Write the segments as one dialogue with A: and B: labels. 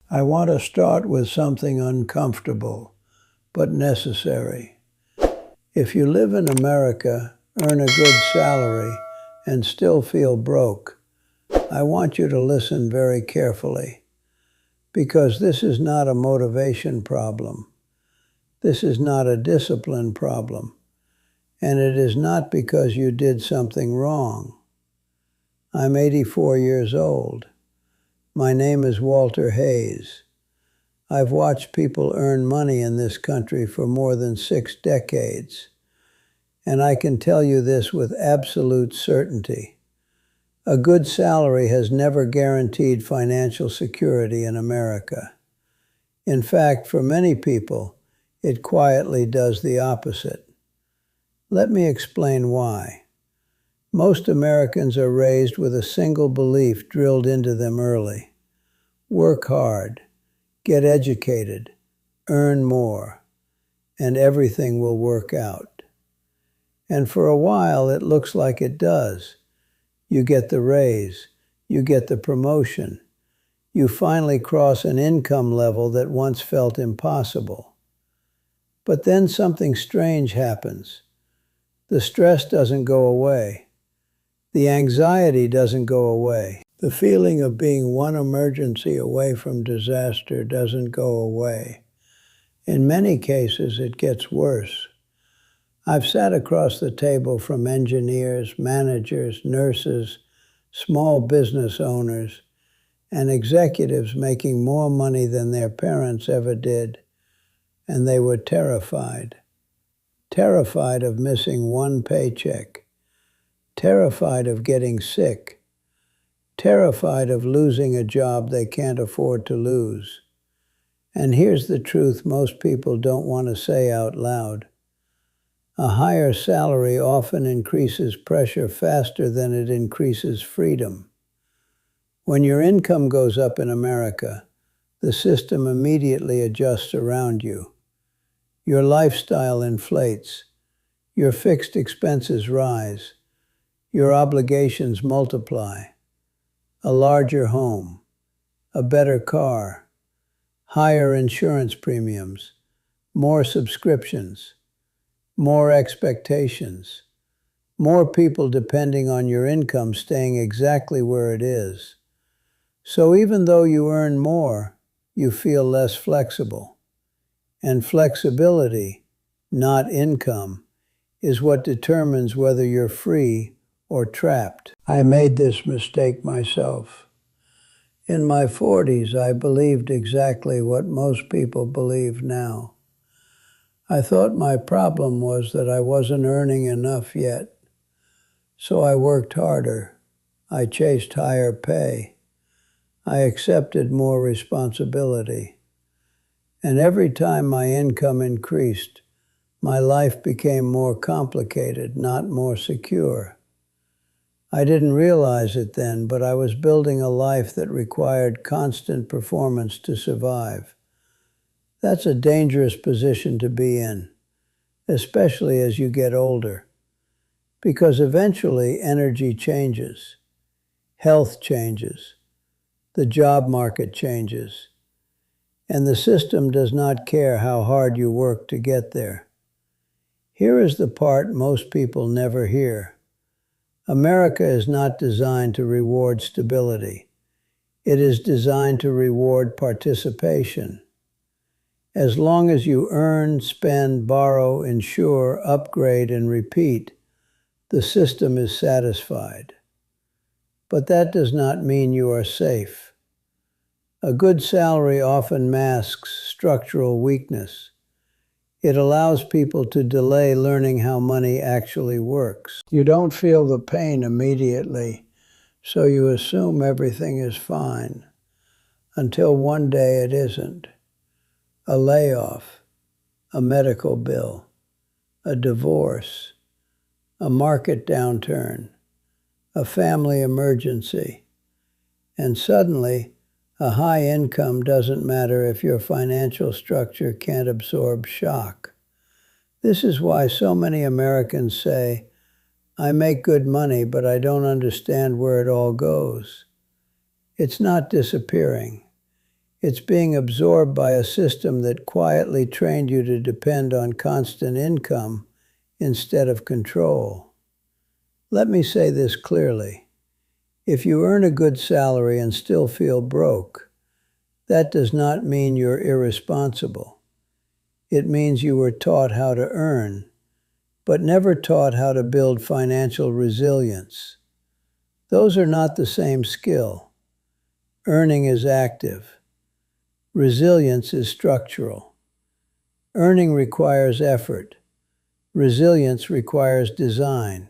A: I want to start with something uncomfortable, but necessary. If you live in America, earn a good salary, and still feel broke, I want you to listen very carefully, because this is not a motivation problem. This is not a discipline problem, and it is not because you did something wrong. I'm 84 years old. My name is Walter Hayes. I've watched people earn money in this country for more than 6 decades, and I can tell you this with absolute certainty. A good salary has never guaranteed financial security in America. In fact, for many people, it quietly does the opposite. Let me explain why. Most Americans are raised with a single belief drilled into them early. Work hard, get educated, earn more, and everything will work out. And for a while, it looks like it does. You get the raise, you get the promotion. You finally cross an income level that once felt impossible. But then something strange happens. The stress doesn't go away. The anxiety doesn't go away. The feeling of being one emergency away from disaster doesn't go away. In many cases, it gets worse. I've sat across the table from engineers, managers, nurses, small business owners, and executives making more money than their parents ever did, and they were terrified. Terrified of missing one paycheck. Terrified of getting sick, terrified of losing a job they can't afford to lose. And here's the truth most people don't want to say out loud. A higher salary often increases pressure faster than it increases freedom. When your income goes up in America, the system immediately adjusts around you. Your lifestyle inflates, your fixed expenses rise, your obligations multiply. A larger home, a better car, higher insurance premiums, more subscriptions, more expectations, more people depending on your income staying exactly where it is. So even though you earn more, you feel less flexible. And flexibility, not income, is what determines whether you're free or trapped. I made this mistake myself. In my 40s, I believed exactly what most people believe now. I thought my problem was that I wasn't earning enough yet. So I worked harder. I chased higher pay. I accepted more responsibility. And every time my income increased, my life became more complicated, not more secure. I didn't realize it then, but I was building a life that required constant performance to survive. That's a dangerous position to be in, especially as you get older, because eventually energy changes, health changes, the job market changes, and the system does not care how hard you work to get there. Here is the part most people never hear. America is not designed to reward stability. It is designed to reward participation. As long as you earn, spend, borrow, insure, upgrade, and repeat, the system is satisfied. But that does not mean you are safe. A good salary often masks structural weakness. It allows people to delay learning how money actually works. You don't feel the pain immediately, so you assume everything is fine, until one day it isn't. A layoff, a medical bill, a divorce, a market downturn, a family emergency, and suddenly, a high income doesn't matter if your financial structure can't absorb shock. This is why so many Americans say, I make good money, but I don't understand where it all goes. It's not disappearing. It's being absorbed by a system that quietly trained you to depend on constant income instead of control. Let me say this clearly. If you earn a good salary and still feel broke, that does not mean you're irresponsible. It means you were taught how to earn, but never taught how to build financial resilience. Those are not the same skill. Earning is active. Resilience is structural. Earning requires effort. Resilience requires design.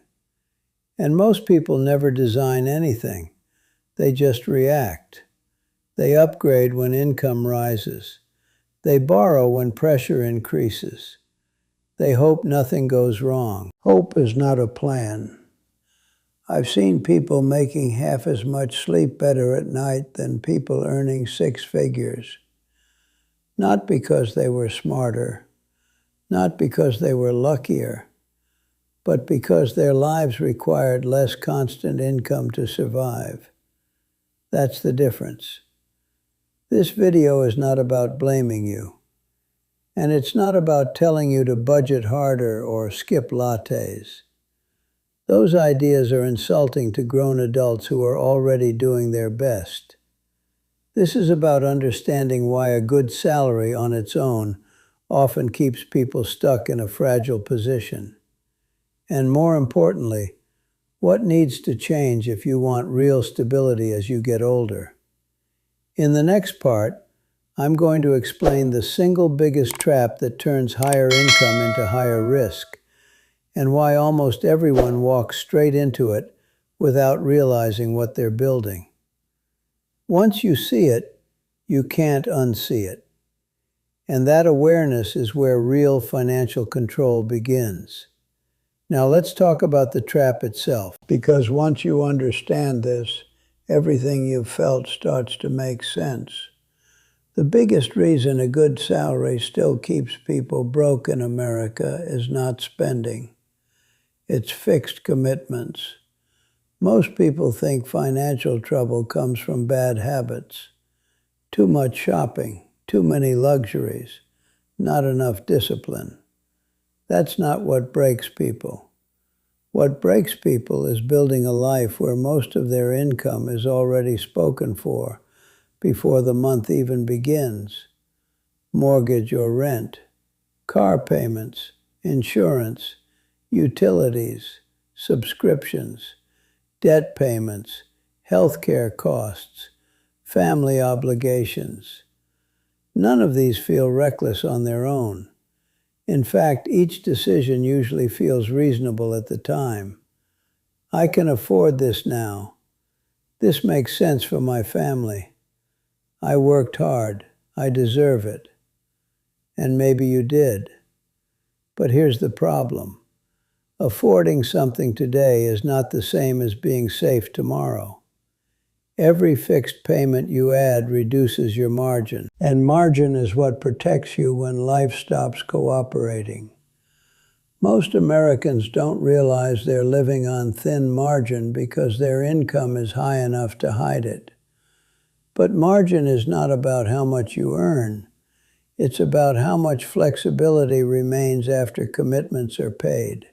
A: And most people never design anything. They just react. They upgrade when income rises. They borrow when pressure increases. They hope nothing goes wrong. Hope is not a plan. I've seen people making half as much sleep better at night than people earning 6 figures. Not because they were smarter, not because they were luckier, but because their lives required less constant income to survive. That's the difference. This video is not about blaming you. And it's not about telling you to budget harder or skip lattes. Those ideas are insulting to grown adults who are already doing their best. This is about understanding why a good salary on its own often keeps people stuck in a fragile position. And more importantly, what needs to change if you want real stability as you get older. In the next part, I'm going to explain the single biggest trap that turns higher income into higher risk, and why almost everyone walks straight into it without realizing what they're building. Once you see it, you can't unsee it. And that awareness is where real financial control begins. Now let's talk about the trap itself, because once you understand this, everything you've felt starts to make sense. The biggest reason a good salary still keeps people broke in America is not spending. It's fixed commitments. Most people think financial trouble comes from bad habits. Too much shopping, too many luxuries, not enough discipline. That's not what breaks people. What breaks people is building a life where most of their income is already spoken for before the month even begins. Mortgage or rent, car payments, insurance, utilities, subscriptions, debt payments, healthcare costs, family obligations. None of these feel reckless on their own. In fact, each decision usually feels reasonable at the time. I can afford this now. This makes sense for my family. I worked hard. I deserve it. And maybe you did. But here's the problem. Affording something today is not the same as being safe tomorrow. Every fixed payment you add reduces your margin, and margin is what protects you when life stops cooperating. Most Americans don't realize they're living on thin margin because their income is high enough to hide it. But margin is not about how much you earn. It's about how much flexibility remains after commitments are paid.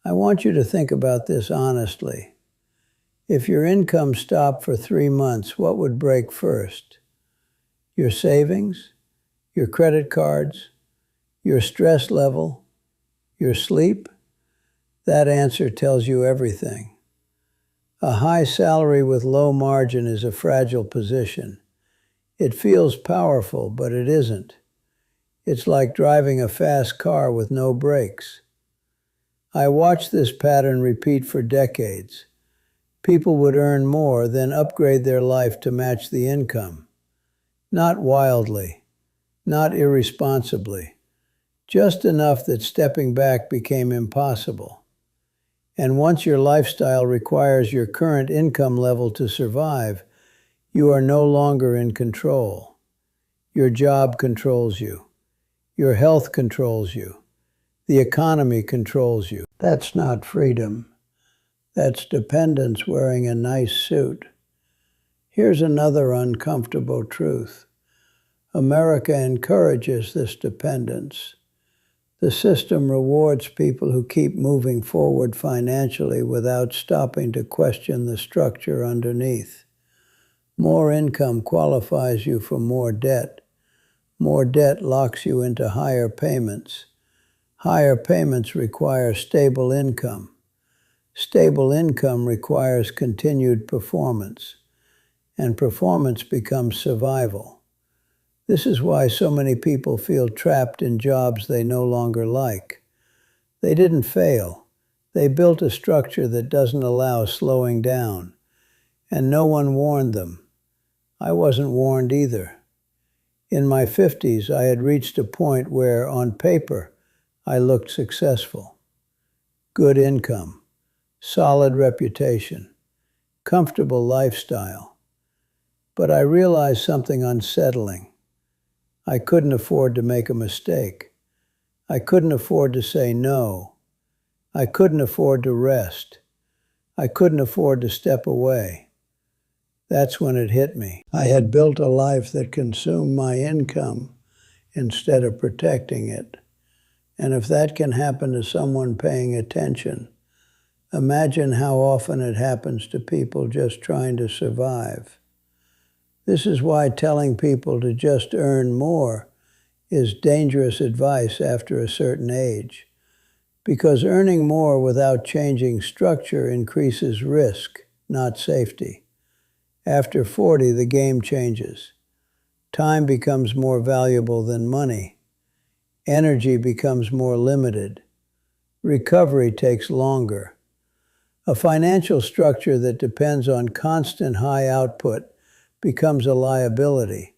A: I want you to think about this honestly. If your income stopped for 3 months, what would break first? Your savings? Your credit cards? Your stress level? Your sleep? That answer tells you everything. A high salary with low margin is a fragile position. It feels powerful, but it isn't. It's like driving a fast car with no brakes. I watched this pattern repeat for decades. People would earn more, then upgrade their life to match the income. Not wildly, not irresponsibly, just enough that stepping back became impossible. And once your lifestyle requires your current income level to survive, you are no longer in control. Your job controls you. Your health controls you. The economy controls you. That's not freedom. That's dependence wearing a nice suit. Here's another uncomfortable truth. America encourages this dependence. The system rewards people who keep moving forward financially without stopping to question the structure underneath. More income qualifies you for more debt. More debt locks you into higher payments. Higher payments require stable income. Stable income requires continued performance, and performance becomes survival. This is why so many people feel trapped in jobs they no longer like. They didn't fail. They built a structure that doesn't allow slowing down, and no one warned them. I wasn't warned either. In my 50s, I had reached a point where, on paper, I looked successful. Good income, solid reputation, comfortable lifestyle. But I realized something unsettling. I couldn't afford to make a mistake. I couldn't afford to say no. I couldn't afford to rest. I couldn't afford to step away. That's when it hit me. I had built a life that consumed my income instead of protecting it. And if that can happen to someone paying attention, imagine how often it happens to people just trying to survive. This is why telling people to just earn more is dangerous advice after a certain age, because earning more without changing structure increases risk, not safety. After 40, the game changes. Time becomes more valuable than money. Energy becomes more limited. Recovery takes longer. A financial structure that depends on constant high output becomes a liability.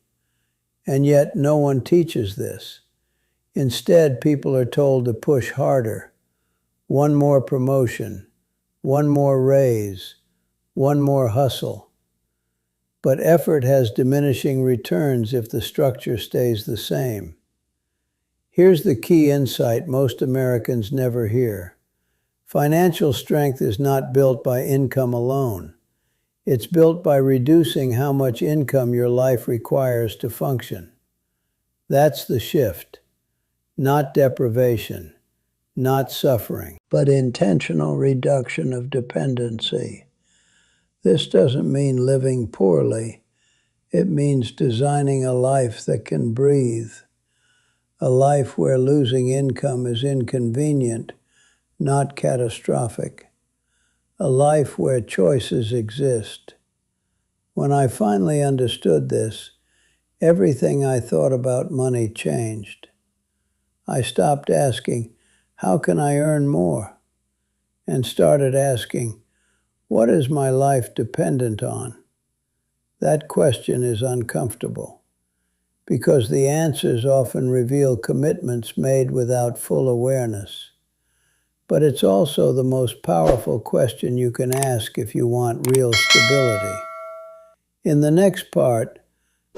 A: And yet no one teaches this. Instead, people are told to push harder. One more promotion, one more raise, one more hustle. But effort has diminishing returns if the structure stays the same. Here's the key insight most Americans never hear. Financial strength is not built by income alone. It's built by reducing how much income your life requires to function. That's the shift. Not deprivation, not suffering, but intentional reduction of dependency. This doesn't mean living poorly. It means designing a life that can breathe. A life where losing income is inconvenient, not catastrophic. A life where choices exist. When I finally understood this, everything I thought about money changed. I stopped asking, how can I earn more? And started asking, what is my life dependent on? That question is uncomfortable, because the answers often reveal commitments made without full awareness. But it's also the most powerful question you can ask if you want real stability. In the next part,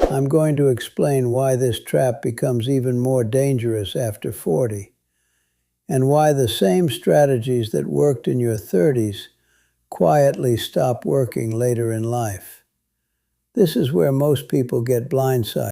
A: I'm going to explain why this trap becomes even more dangerous after 40, and why the same strategies that worked in your 30s quietly stop working later in life. This is where most people get blindsided.